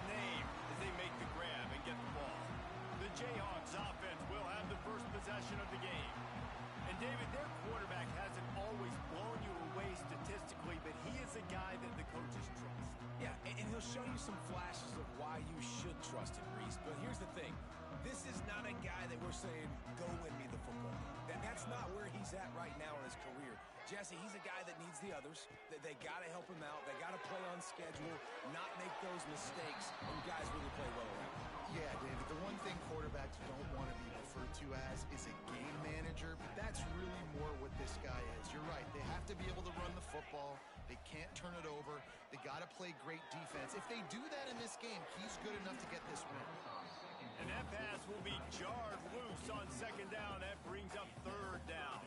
name as they make the grab and get the ball. The Jayhawks offense will have the first possession of the game. And, David, their quarterback hasn't always blown you away statistically, but he is a guy that the coaches trust. Yeah, and he'll show you some flashes of why you should trust him, Reese. But here's the thing. This is not a guy that we're saying, go win me the football game. That's not where he's at right now in his career. Jesse, he's a guy that needs the others. They got to help him out. They got to play on schedule, not make those mistakes when guys really play well around him. Yeah, David, the one thing quarterbacks don't want to be referred to as is a game manager, but that's really more what this guy is. You're right. They have to be able to run the football. They can't turn it over. They got to play great defense. If they do that in this game, he's good enough to get this win. And that pass will be jarred loose on second down. That brings up third down.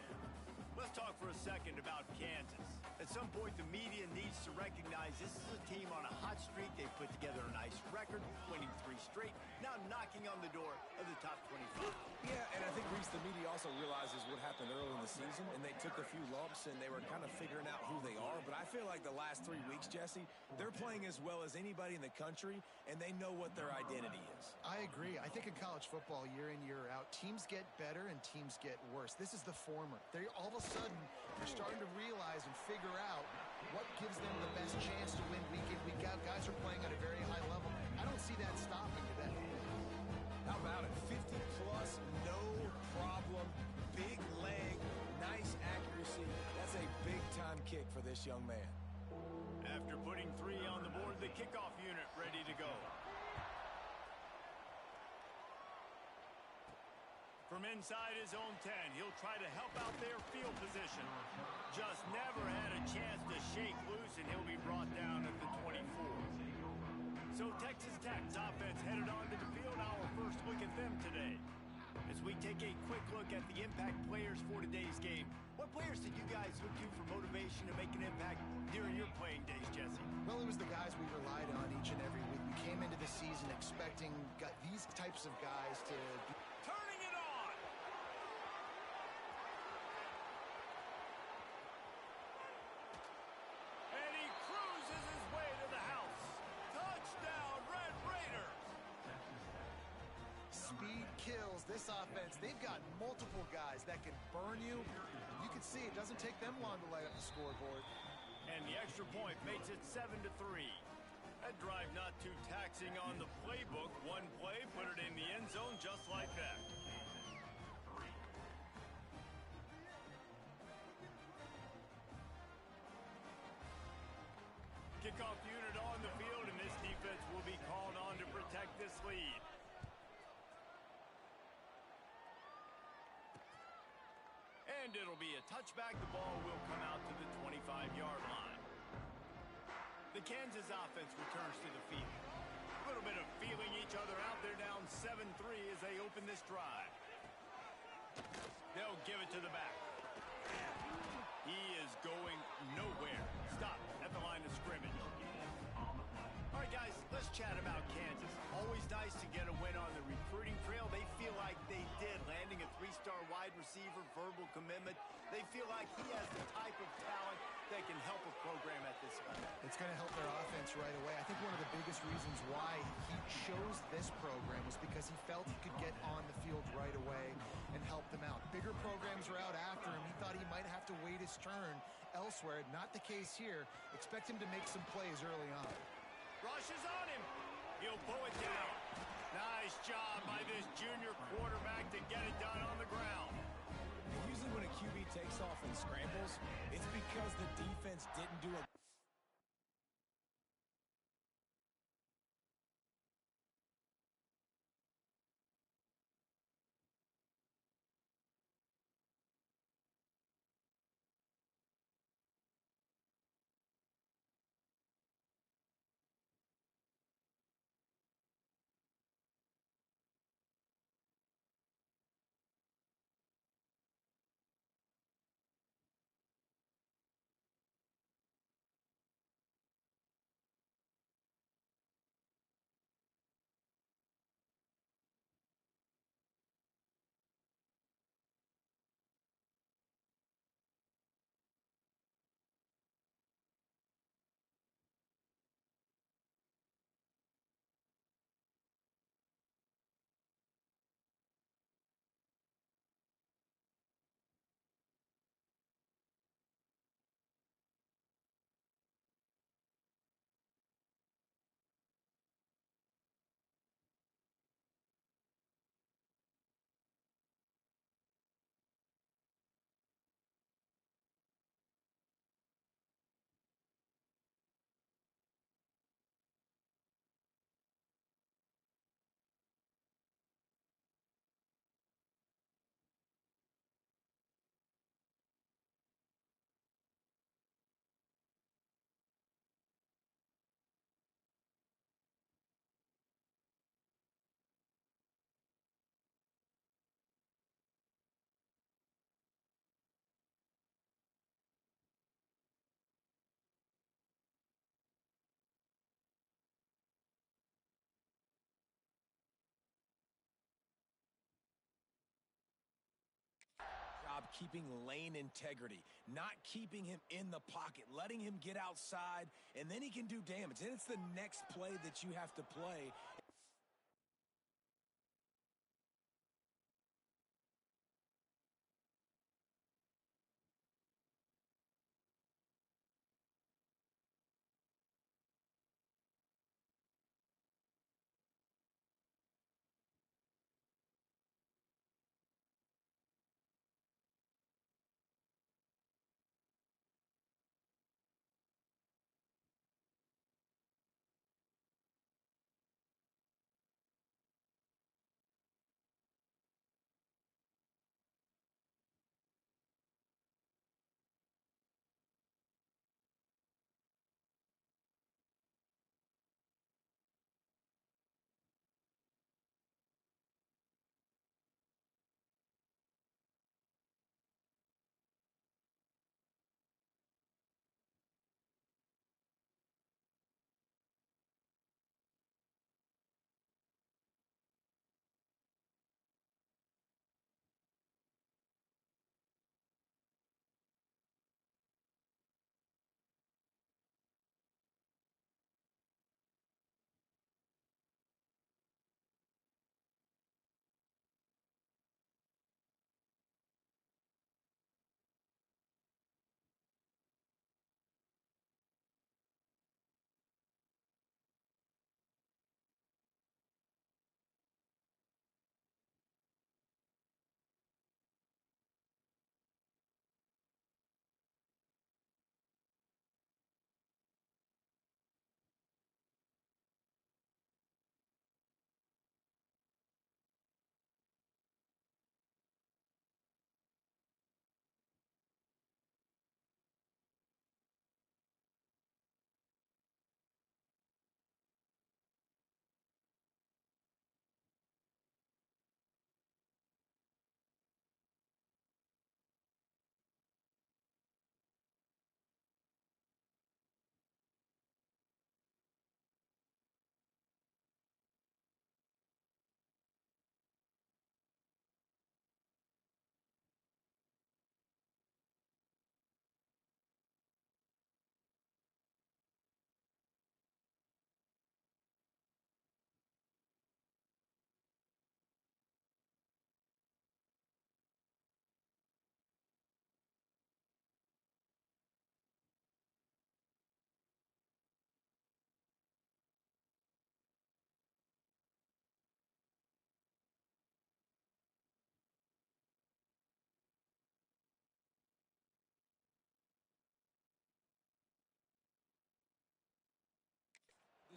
Let's talk for a second about Kansas. At some point, the media needs to recognize this is a team on a hot streak. They've put together a nice record, winning 3 straight, now knocking on the door of the top 25. Yeah, and I think, Reese, the media also realizes what happened early in the season, and they took a few lumps, and they were kind of figuring out who they are. But I feel like the last 3 weeks, Jesse, they're playing as well as anybody in the country, and they know what their identity is. I agree. I think in college football, year in, year out, teams get better and teams get worse. This is the former. They all of a sudden are starting to realize and figure out what gives them the best chance to win week in, week out. Guys are playing at a very high level. I don't see that stopping today. How about it? 50-plus, no problem, big leg, nice accuracy. That's a big-time kick for this young man. After putting 3 on the board, the kickoff unit ready to go. From inside his own 10, he'll try to help out their field position. Just never had a chance to shake loose, and he'll be brought down at the 24. So Texas Tech's offense headed onto the field. Our first look at them today. As we take a quick look at the impact players for today's game, what players did you guys look to for motivation to make an impact during your playing days, Jesse? Well, it was the guys we relied on each and every week. We came into the season expecting these types of guys to be Turning it on! And he cruises his way to the house. Touchdown, Red Raiders! Speed kills. This offense, they've got multiple guys that can burn you. You can see it doesn't take them long to light up the scoreboard. And the extra point makes it 7-3. That drive not too taxing on the playbook. One play, put it in the end zone just like that. Kickoff unit on the field, and this defense will be called on to protect this lead. And it'll be a touchback. The ball will come out to the 25-yard line. The Kansas offense returns to the field. A little bit of feeling each other out. They're down 7-3 as they open this drive. They'll give it to the back. He is going nowhere. Stop at the line of scrimmage. All right, guys, let's chat about Kansas. Always nice to get a win on the recruiting trail. They feel like they did, landing a 3-star wide receiver, verbal commitment. They feel like he has the type of talent that can help a program at this level. It's going to help their offense right away. I think one of the biggest reasons why he chose this program was because he felt he could get on the field right away and help them out. Bigger programs are out after him. He thought he might have to wait his turn elsewhere. Not the case here. Expect him to make some plays early on. Rush is on him. He'll pull it down. Nice job by this junior quarterback to get it done on the ground. Usually when a QB takes off and scrambles, it's because the defense didn't do a keeping lane integrity, not keeping him in the pocket, letting him get outside, and then he can do damage. And it's the next play that you have to play.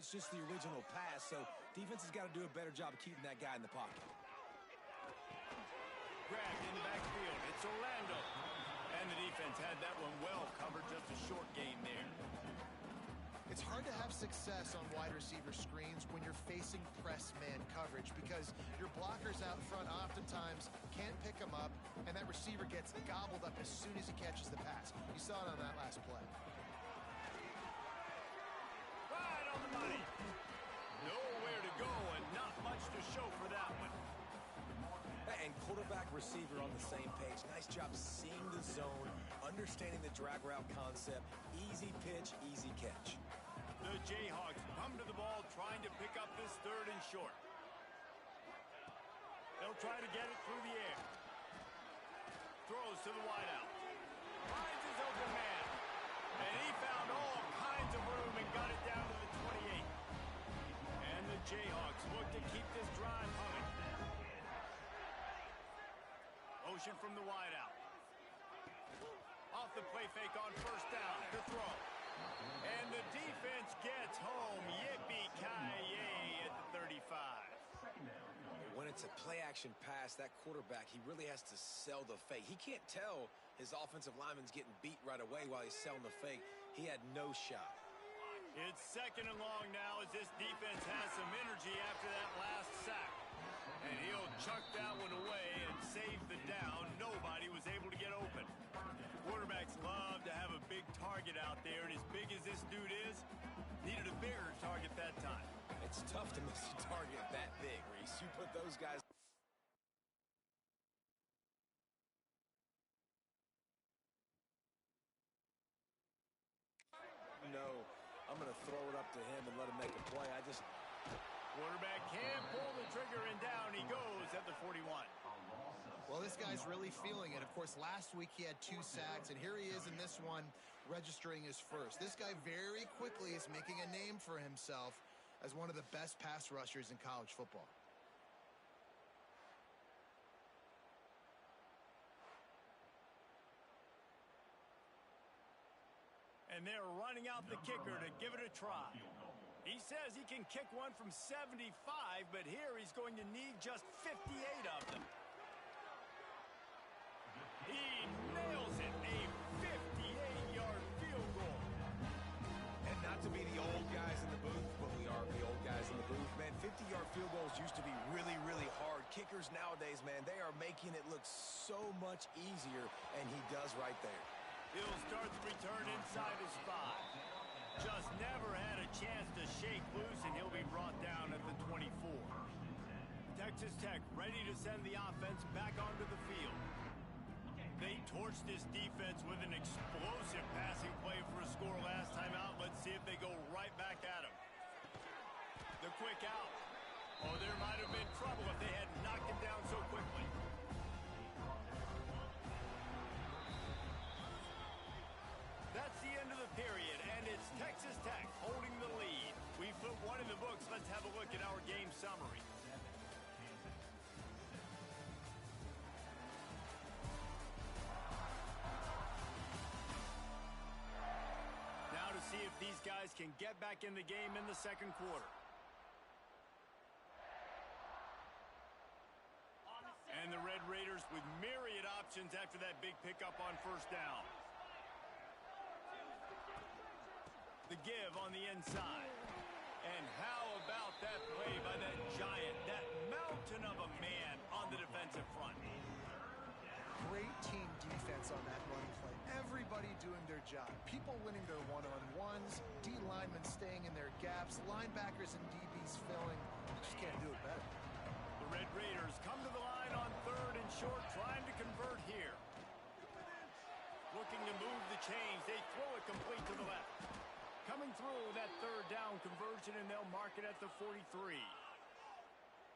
It's just the original pass, so defense has got to do a better job of keeping that guy in the pocket. Grabbed in the backfield. It's Orlando. And the defense had that one well covered. Just a short gain there. It's hard to have success on wide receiver screens when you're facing press man coverage because your blockers out front oftentimes can't pick them up, and that receiver gets gobbled up as soon as he catches the pass. You saw it on that last play. Right on the money. Nowhere to go and not much to show for that one. And quarterback receiver on the same page. Nice job seeing the zone, understanding the drag route concept. Easy pitch, easy catch. The Jayhawks come to the ball trying to pick up this third and short. They'll try to get it through the air. Throws to the wideout. Finds his open man. And he found all kinds of room and got it down to the 28. And the Jayhawks look to keep this drive humming. Motion from the wideout. Off the play fake on first down. The throw. And the defense gets home. Yippee-ki-yay at the 35. When it's a play-action pass, that quarterback, he really has to sell the fake. He can't tell his offensive lineman's getting beat right away while he's selling the fake. He had no shot. It's second and long now as this defense has some energy after that last sack. And he'll chuck that one away and save the down. Nobody was able to get open. Quarterbacks love to have a big target out there, and as big as this dude is, needed a bigger target that time. It's tough to miss a target that big, Reese. You put those guys I'm going to throw it up to him and let him make a play. Quarterback can't pull the trigger, and down he goes at the 41. Well, this guy's really feeling it. Of course, last week he had 2 sacks, and here he is in this one registering his first. This guy very quickly is making a name for himself as one of the best pass rushers in college football. And they're running out the kicker to give it a try. He says he can kick one from 75, but here he's going to need just 58 of them. He nails it, a 58-yard field goal. And not to be the old guys in the booth, but we are the old guys in the booth. Man, 50-yard field goals used to be really, really hard. Kickers nowadays, man, they are making it look so much easier, and he does right there. He'll start the return inside his 5. Just never had a chance to shake loose, and he'll be brought down at the 24. Texas Tech ready to send the offense back onto the field. They torched this defense with an explosive passing play for a score last time out. Let's see if they go right back at him. The quick out. Oh, there might have been trouble if they had knocked him down so quickly. That's the end of the period, and it's Texas Tech holding the lead. We've put one in the books. Let's have a look at our game summary. Now to see if these guys can get back in the game in the second quarter. And the Red Raiders with myriad options after that big pickup on first down. The give on the inside. And how about that play by that giant, that mountain of a man on the defensive front? Great team defense on that run play. Everybody doing their job. People winning their one-on-ones, D linemen staying in their gaps, linebackers and DBs filling. You just can't do it better. The Red Raiders come to the line on 3rd and short, trying to convert here. Looking to move the chains. They throw it complete to the left. Coming through that 3rd down conversion, and they'll mark it at the 43.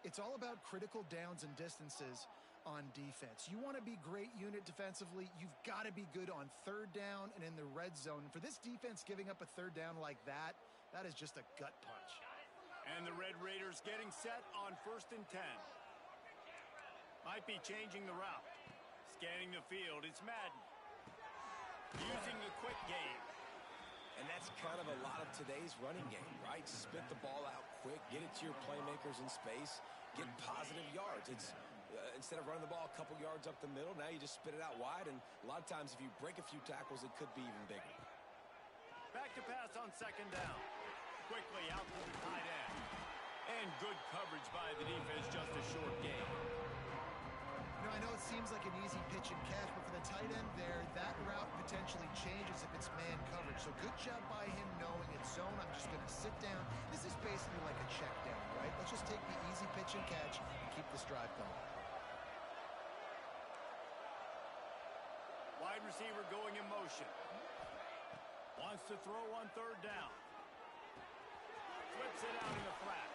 It's all about critical downs and distances on defense. You want to be great unit defensively, you've got to be good on 3rd down and in the red zone. For this defense giving up a 3rd down like that, that is just a gut punch. And the Red Raiders getting set on 1st and 10. Might be changing the route. Scanning the field, it's Madden. Using the quick game. And that's kind of a lot of today's running game, right? Spit the ball out quick, get it to your playmakers in space, get positive yards. It's instead of running the ball a couple yards up the middle, now you just spit it out wide, and a lot of times if you break a few tackles, it could be even bigger. Back to pass on 2nd down. Quickly out to the tight end. And good coverage by the defense, just a short gain. You know, I know it seems like an easy pitch and catch, but for the tight end there, that route potentially changes if it's man coverage. So good job by him knowing it's zone. I'm just going to sit down. This is basically like a check down, right? Let's just take the easy pitch and catch and keep this drive going. Wide receiver going in motion. Wants to throw on 3rd down. Flips it out in the flat.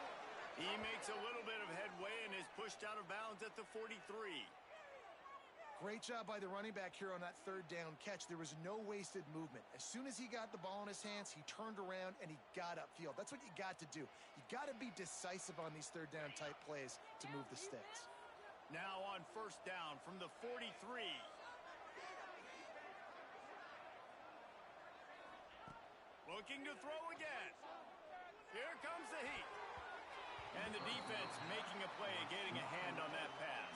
He makes a little bit of headway and is pushed out of bounds at the 43. Great job by the running back here on that 3rd down catch. There was no wasted movement. As soon as he got the ball in his hands, he turned around and he got upfield. That's what you got to do. You got to be decisive on these 3rd down type plays to move the sticks. Now on 1st down from the 43. Looking to throw again. Here comes the heat. And the defense making a play and getting a hand on that pass.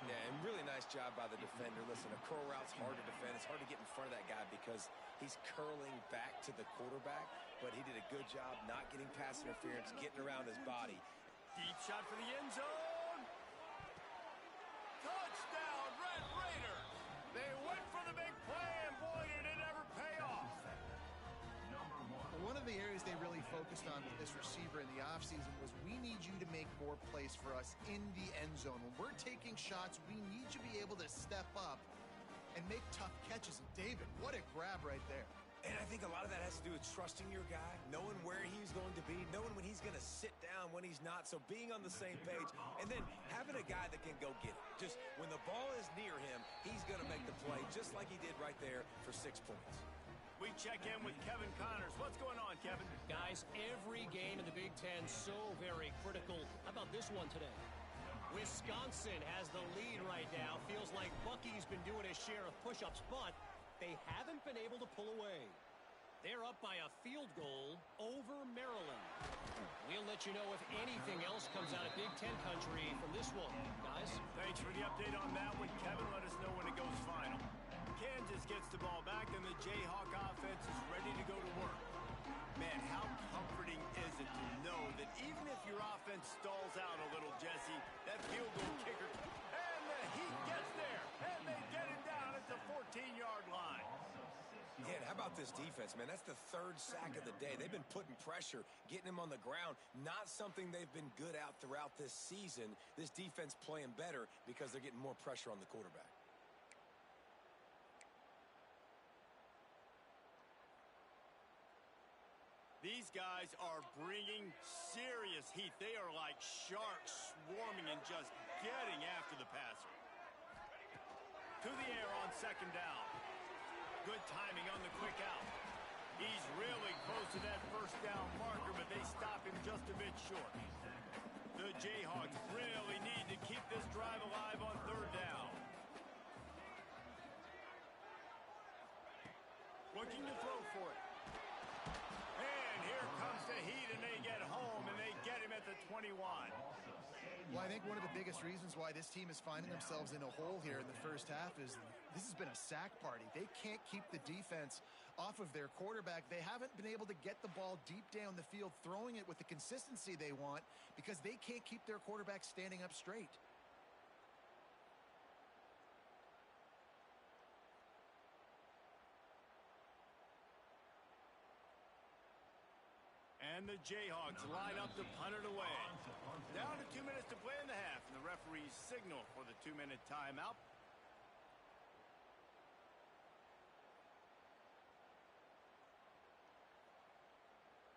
Yeah, and really nice job by the defender. Listen, a curl route's hard to defend. It's hard to get in front of that guy because he's curling back to the quarterback, but he did a good job not getting pass interference, getting around his body. Deep shot for the end zone. Touchdown, Red Raiders. They went for the big play, and boy, did it ever pay off. One of the areas they really focused on with this receiver in the offseason was we need you to make more plays for us in the end zone. When we're taking shots, we need you to be able to step up and make tough catches. And David, what a grab right there. And I think a lot of that has to do with trusting your guy, knowing where he's going to be, knowing when he's going to sit down, when he's not. So being on the same page, and then having a guy that can go get it. Just when the ball is near him, he's going to make the play, just like he did right there for 6 points. We check in with Kevin Connors. What's going on, Kevin? Guys, every game in the Big Ten so very critical. How about this one today? Wisconsin has the lead right now. Feels like Bucky's been doing his share of push-ups, but they haven't been able to pull away. They're up by a field goal over Maryland. We'll let you know if anything else comes out of Big Ten country from this one, guys. Thanks for the update on that one, Kevin. Let us know when it goes final. Kansas gets the ball back, and the Jayhawk offense is ready to go to work. Man, how comforting is it to know that even if your offense stalls out a little, Jesse, that field goal kicker, and the Heat gets there, and they get it down at the 14-yard line. Yeah, and how about this defense, man? That's the 3rd sack of the day. They've been putting pressure, getting him on the ground. Not something they've been good at throughout this season. This defense playing better because they're getting more pressure on the quarterback. These guys are bringing serious heat. They are like sharks swarming and just getting after the passer. To the air on 2nd down. Good timing on the quick out. He's really close to that 1st down marker, but they stop him just a bit short. The Jayhawks really need to keep this drive alive on 3rd down. Looking to throw for it. And here comes the Heat, and they get home, and they get him at the 21. Well, I think one of the biggest reasons why this team is finding themselves in a hole here in the first half is this has been a sack party. They can't keep the defense off of their quarterback. They haven't been able to get the ball deep down the field, throwing it with the consistency they want because they can't keep their quarterback standing up straight. And the Jayhawks line up to punt it away. Down to 2 minutes to play in the half, and the referees signal for the 2-minute timeout.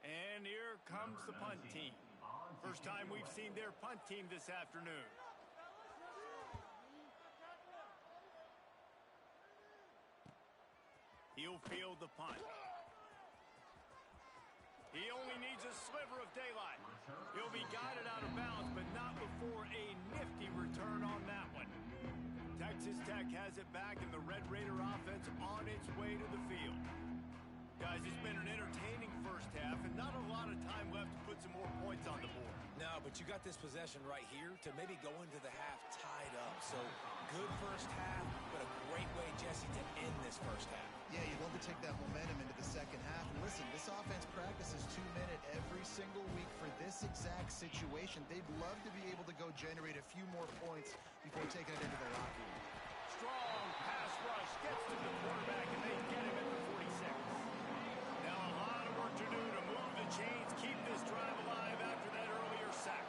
And here comes the punt team. First time we've seen their punt team this afternoon. He'll field the punt. He only needs a sliver of daylight. He'll be guided out of bounds, but not before a nifty return on that one. Texas Tech has it back, and the Red Raider offense on its way to the field. Guys, it's been an entertaining first half, and not a lot of time left to put some more points on the board. No, but you got this possession right here to maybe go into the half tied up. So good first half, but a great way, Jesse, to end this first half. Yeah, you'd love to take that momentum into the second half. And listen, this offense practices 2-minute every single week for this exact situation. They'd love to be able to go generate a few more points before taking it into the locker room. Strong pass rush gets to the quarterback, and they get him at the 46. Now a lot of work to do to move the chains, keep this drive alive after that earlier sack.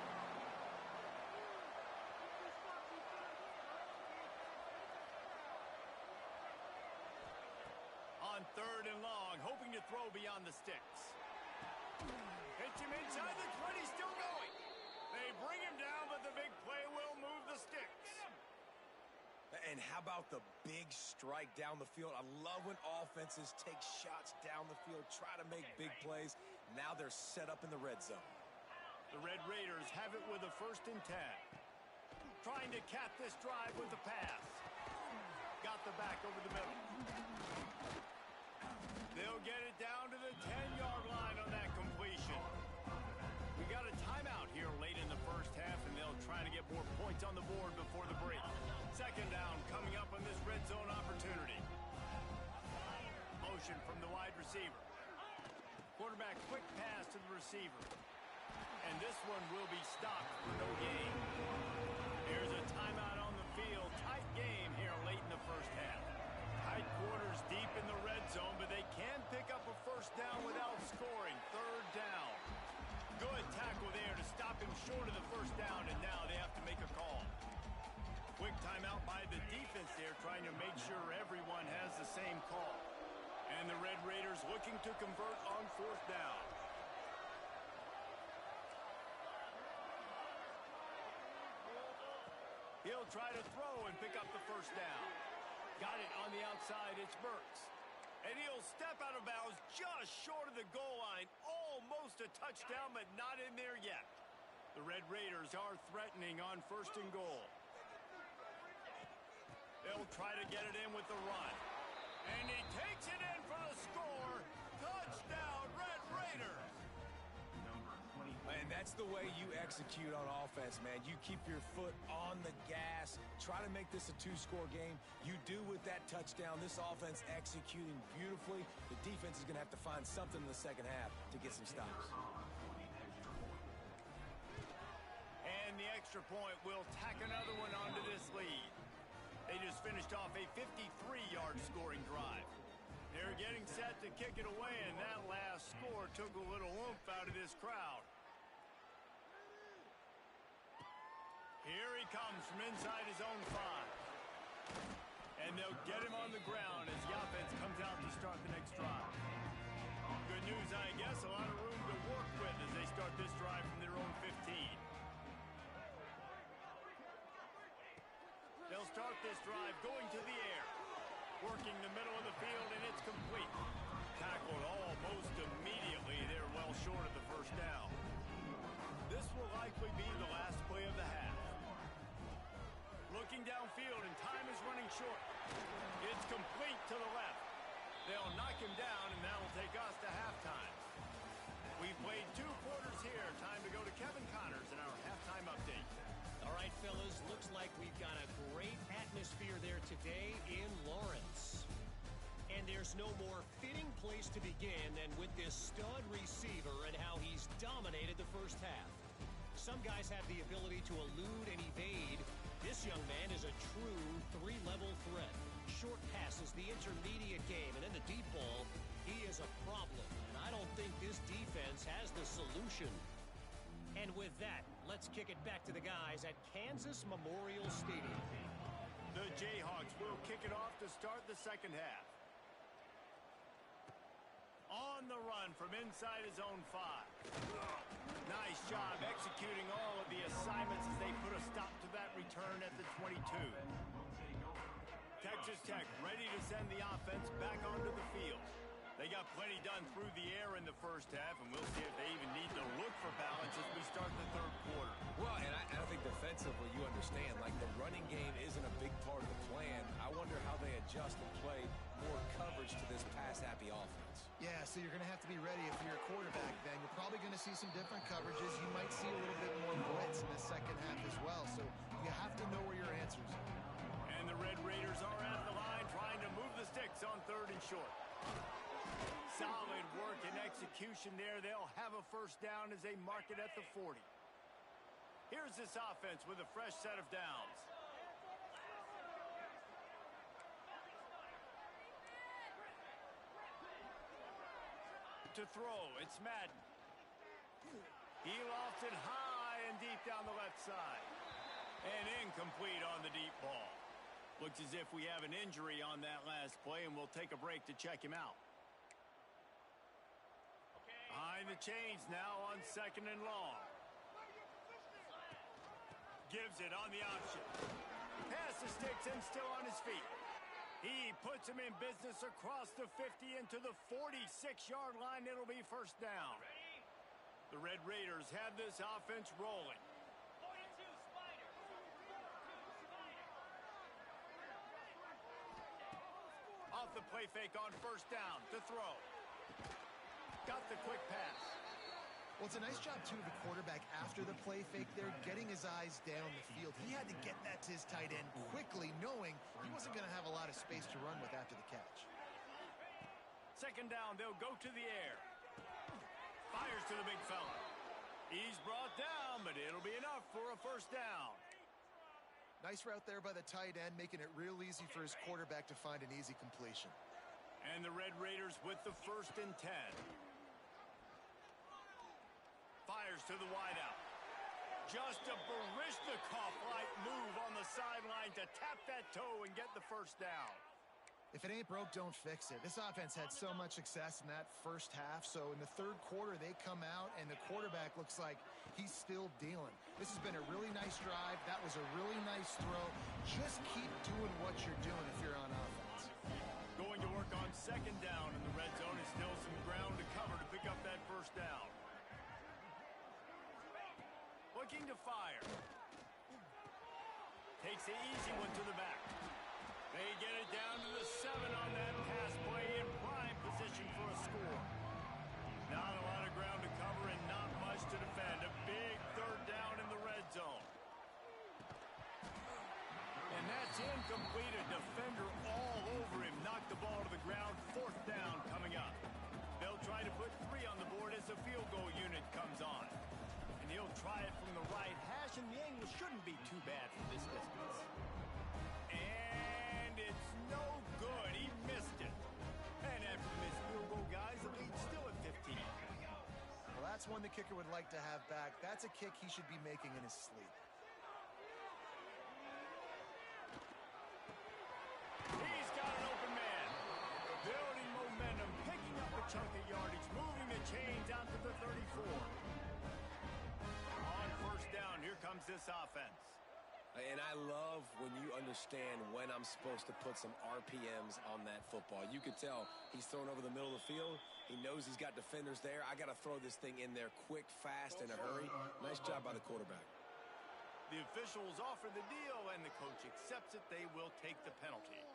On 3rd and long, hoping to throw beyond the sticks. Hits him inside the 20, still going. They bring him down, but the big play will move the sticks. And how about the big strike down the field? I love when offenses take shots down the field, try to make big plays. Now they're set up in the red zone. The Red Raiders have it with a 1st and 10. Trying to cap this drive with the pass. Got the back over the middle. They'll get it down to the 10-yard line on that completion. We got a timeout here late in the first half, and they'll try to get more points on the board before the break. 2nd down coming up on this red zone opportunity. Motion from the wide receiver. Quarterback quick pass to the receiver. And this one will be stopped for no gain. Here's a timeout on the field. Tight game here late in the first half. Tight quarters deep in the red zone, but they can pick up a 1st down without scoring. 3rd down. Good tackle there to stop him short of the 1st down, and now they have to make a call. Quick timeout by the defense there, trying to make sure everyone has the same call. And the Red Raiders looking to convert on 4th down. He'll try to throw and pick up the 1st down. Got it on the outside. It's Burks. And he'll step out of bounds just short of the goal line. Almost a touchdown, but not in there yet. The Red Raiders are threatening on 1st and goal. They'll try to get it in with the run. And he takes it in for the score. Touchdown, Red Raiders. And that's the way you execute on offense, man. You keep your foot on the gas. Try to make this a 2-score game. You do with that touchdown. This offense executing beautifully. The defense is going to have to find something in the second half to get some stops. And the extra point will tack another one onto this lead. They just finished off a 53-yard scoring drive. They're getting set to kick it away, and that last score took a little oomph out of this crowd. Here he comes from inside his own 5. And they'll get him on the ground as the offense comes out to start the next drive. Good news, I guess, a lot of room to work with as they start this drive from their own 15. They'll start this drive going to the air. Working the middle of the field, and it's complete. Tackled almost immediately. They're well short of the 1st down. This will likely be the last play of the half. Looking downfield, and time is running short. It's complete to the left. They'll knock him down, and that'll take us to halftime. We've played 2 quarters here. Time to go to Kevin Connors in our halftime update. All right, fellas, looks like we've got a great atmosphere there today in Lawrence. And there's no more fitting place to begin than with this stud receiver and how he's dominated the 1st half. Some guys have the ability to elude and evade. This young man is a true 3-level threat. Short passes, the intermediate game, and then the deep ball, he is a problem. And I don't think this defense has the solution. And with that, let's kick it back to the guys at Kansas Memorial Stadium. The Jayhawks will kick it off to start the 2nd half. On the run from inside his own 5. Nice job executing all of the assignments as they put a stop to that return at the 22. Texas Tech ready to send the offense back onto the field. They got plenty done through the air in the 1st half, and we'll see if they even need to look for balance as we start the 3rd quarter. Well, and I think defensively, you understand, like the running game isn't a big part of the plan. I wonder how they adjust and play more coverage to this pass-happy offense. Yeah, so you're going to have to be ready if you're a quarterback, Ben. You're probably going to see some different coverages. You might see a little bit more blitz in the 2nd half as well, so you have to know where your answers are. And the Red Raiders are at the line trying to move the sticks on 3rd and short. Solid work and execution there. They'll have a 1st down as they mark it at the 40. Here's this offense with a fresh set of downs. To throw, it's Madden. He lofts it high and deep down the left side. And incomplete on the deep ball. Looks as if we have an injury on that last play, and we'll take a break to check him out. Behind the chains now on 2nd and long. Gives it on the option. Pass the sticks and still on his feet. He puts him in business across the 50 into the 46-yard line. It'll be 1st down. The Red Raiders have this offense rolling. Off the play fake on 1st down to throw. Got the quick pass. Well, it's a nice job, too, of the quarterback after the play fake there, getting his eyes down the field. He had to get that to his tight end quickly, knowing he wasn't going to have a lot of space to run with after the catch. 2nd down, they'll go to the air. Fires to the big fella. He's brought down, but it'll be enough for a 1st down. Nice route there by the tight end, making it real easy for his quarterback to find an easy completion. And the Red Raiders with the 1st and 10. Fires to the wideout. Just a Baryshnikov-like move on the sideline to tap that toe and get the 1st down. If it ain't broke, don't fix it. This offense had so much success in that first half, so in the third quarter, they come out, and the quarterback looks like he's still dealing. This has been a really nice drive. That was a really nice throw. Just keep doing what you're doing if you're on offense. Going to work on second down in the red zone. Is still some ground to cover to pick up that first down. Looking to fire. Takes the easy one to the back. They get it down to the 7 on that pass play in prime position for a score. Not a lot of ground to cover and not much to defend. A big third down in the red zone. And that's incomplete. A defender all over him. Knocked the ball to the ground. Fourth down coming up. They'll try to put 3 on the board as the field goal unit comes on. And he'll try it from the right hash, and the angle shouldn't be too bad from this distance. And it's no good. He missed it. And after the missed field goal, guys, the lead's still at 15. Well, that's one the kicker would like to have back. That's a kick he should be making in his sleep. He's got an open man. Building momentum, picking up a chunk of yardage, moving the chains out to the 34. On first down, here comes this offense. And I love when you understand when I'm supposed to put some RPMs on that football. You could tell he's throwing over the middle of the field. He knows he's got defenders there. I got to throw this thing in there quick, fast, in a hurry. Nice job by the quarterback. The officials offer the deal, and the coach accepts it. They will take the penalty.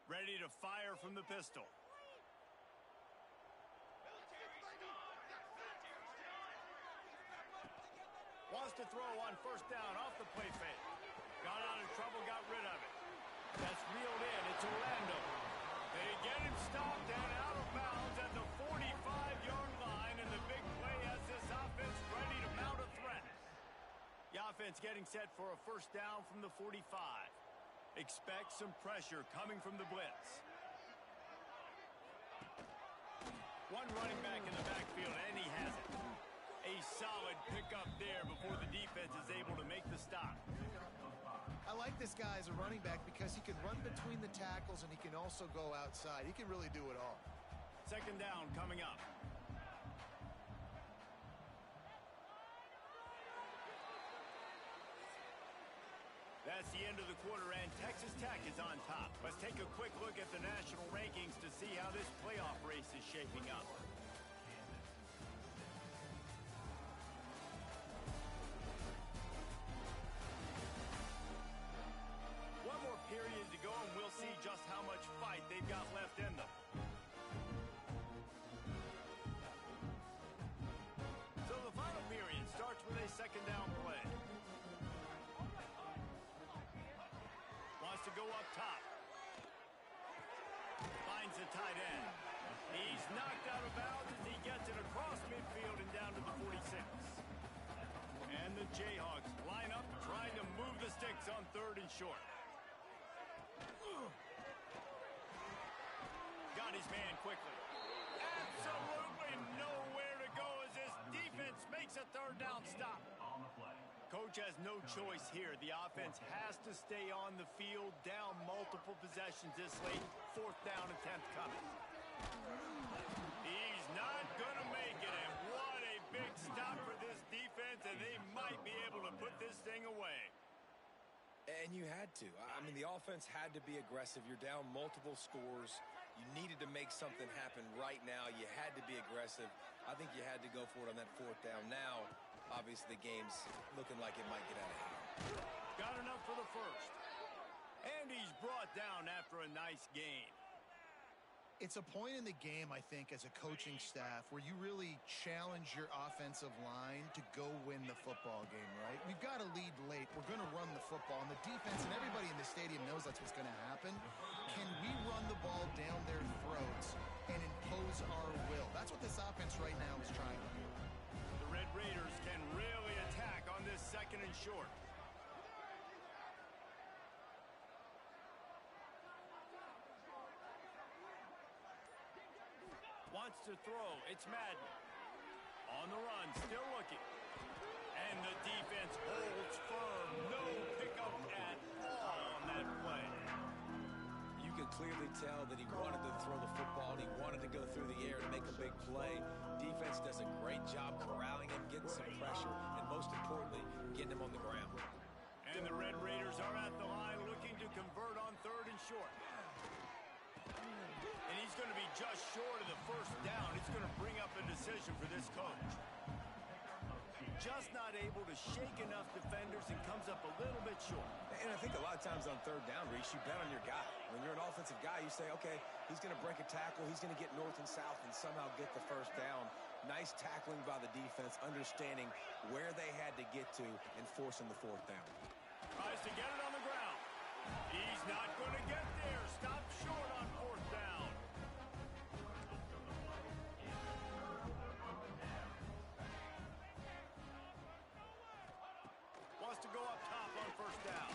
Ready to fire from the pistol. Wants to throw on first down off the play fake. Got out of trouble, got rid of it. That's reeled in. It's Orlando. They get him stopped and out of bounds at the 45-yard line, and the big play has this offense ready to mount a threat. The offense getting set for a first down from the 45. Expect some pressure coming from the blitz. One running back in the backfield, and he has it. A solid pickup there before the defense is able to make the stop. I like this guy as a running back because he can run between the tackles and he can also go outside. He can really do it all. Second down coming up. That's the end of the quarter, and Texas Tech is on top. Let's take a quick look at the national rankings to see how this playoff race is shaping up. One more period to go, and we'll see just how much fight they've got left in them. So the final period starts with a second down play. To go up top. Finds the tight end. He's knocked out of bounds as he gets it across midfield and down to the 46. And the Jayhawks line up trying to move the sticks on third and short. Got his man quickly. Absolutely nowhere to go as this defense makes a third down stop. Coach has no choice here. The offense has to stay on the field, down multiple possessions this late. Fourth down and 10th coming. He's not going to make it, and what a big stop for this defense, and they might be able to put this thing away. And you had to. I mean, the offense had to be aggressive. You're down multiple scores. You needed to make something happen right now. You had to be aggressive. I think you had to go for it on that fourth down. Now, obviously, the game's looking like it might get out of hand. Got enough for the first. And he's brought down after a nice gain. It's a point in the game, I think, as a coaching staff where you really challenge your offensive line to go win the football game, right? We've got to lead late. We're going to run the football. And the defense and everybody in the stadium knows that's what's going to happen. Can we run the ball down their throats and impose our will? That's what this offense right now is trying to do. The Red Raiders can really attack on this second and short. wants to throw. It's Madden. On the run, still looking. And the defense holds firm. No pickup at all on that play. You could clearly tell that he wanted to throw the football and he wanted to go through the air to make a big play. Defense does a great job corralling him, getting some pressure, and most importantly, getting him on the ground. And the Red Raiders are at the line looking to convert on 3rd and short. And he's going to be just short of the first down. It's going to bring up a decision for this coach. Just not able to shake enough defenders and comes up a little bit short. And I think a lot of times on 3rd down, Reese, you bet on your guy. When you're an offensive guy, you say, okay, he's going to break a tackle, he's going to get north and south and somehow get the first down. Nice tackling by the defense, understanding where they had to get to and forcing the 4th down. Tries to get it on the ground. He's not going to get there. Stop short on 4th down. Wants to go up top on 1st down.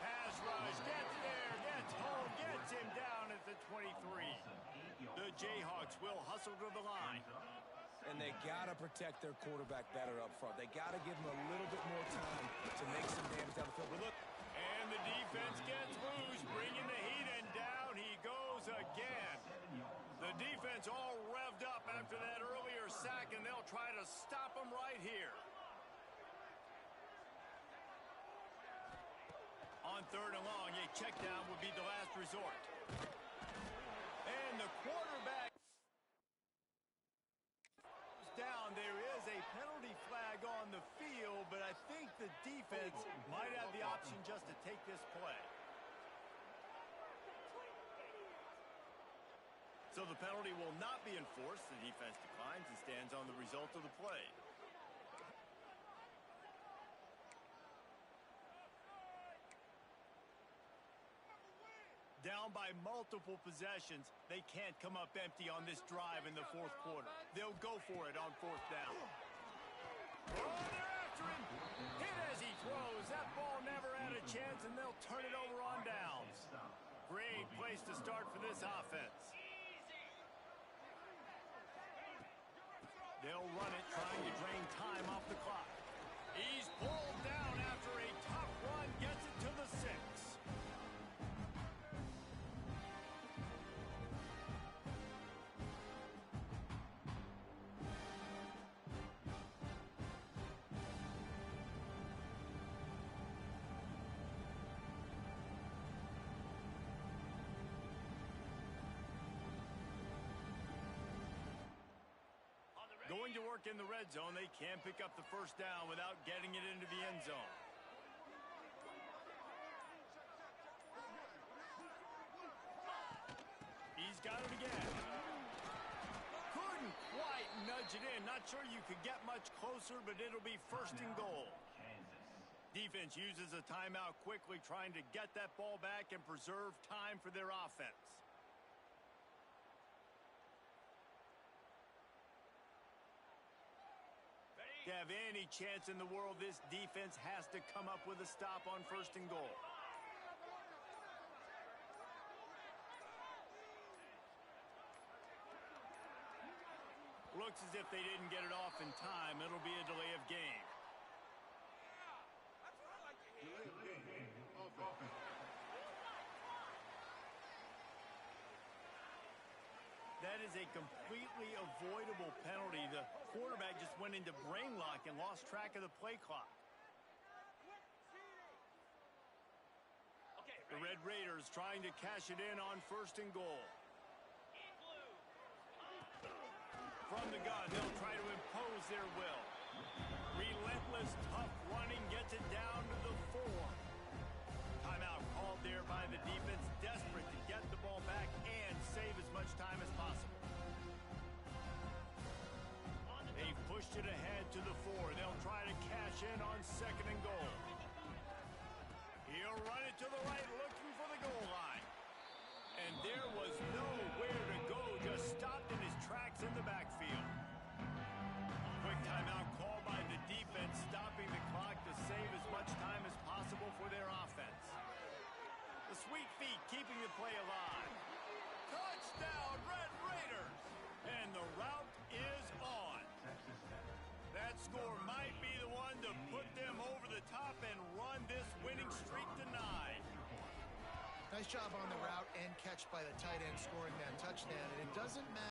Pass rush, gets there, gets home, gets him down at the 23. The Jayhawks will hustle to the line. And they got to protect their quarterback better up front. They got to give him a little bit more time to make some damage down the field. But look. And the defense gets loose, bringing the heat, and down he goes again. The defense all revved up after that earlier sack, and they'll try to stop him right here. On 3rd and long, a check down would be the last resort. And the quarterback down. There is a penalty flag on the field, but I think the defense might have the option just to take this play. So the penalty will not be enforced. The defense declines and stands on the result of the play. Down by multiple possessions, they can't come up empty on this drive in the 4th quarter. They'll go for it on 4th down. Oh, they're after him. Hit as he throws. That ball never had a chance, and they'll turn it over on downs. Great place to start for this offense. They'll run it, trying to drain time off the clock. He's pulled down after a tough run, gets it to the 6. Going to work in the red zone, they can pick up the 1st down without getting it into the end zone. He's got it again. Couldn't quite nudge it in. Not sure you could get much closer, but it'll be 1st and goal. Defense uses a timeout quickly, trying to get that ball back and preserve time for their offense. To have any chance in the world, this defense has to come up with a stop on 1st and goal. Looks as if they didn't get it off in time. It'll be a delay of game. That is a completely avoidable penalty. The quarterback just went into brain lock and lost track of the play clock. The Red Raiders trying to cash it in on 1st and goal. From the gun, they'll try to impose their will. Relentless, tough running gets it down to the 4. Timeout called there by the defense, desperate to get the ball back and save as much time as possible. They've pushed it ahead to the 4. They'll try to cash in on 2nd and goal. He'll run it to the right, looking for the goal line. And there was nowhere to go, just stopped in his tracks in the backfield. Quick timeout call by the defense, stopping the clock to save as much time as possible for their offense. The sweet feet keeping the play alive. Touchdown, Red Raiders! And the route is on. That score might be the one to put them over the top and run this winning streak to 9. Nice job on the route and catch by the tight end scoring that touchdown. And it doesn't matter.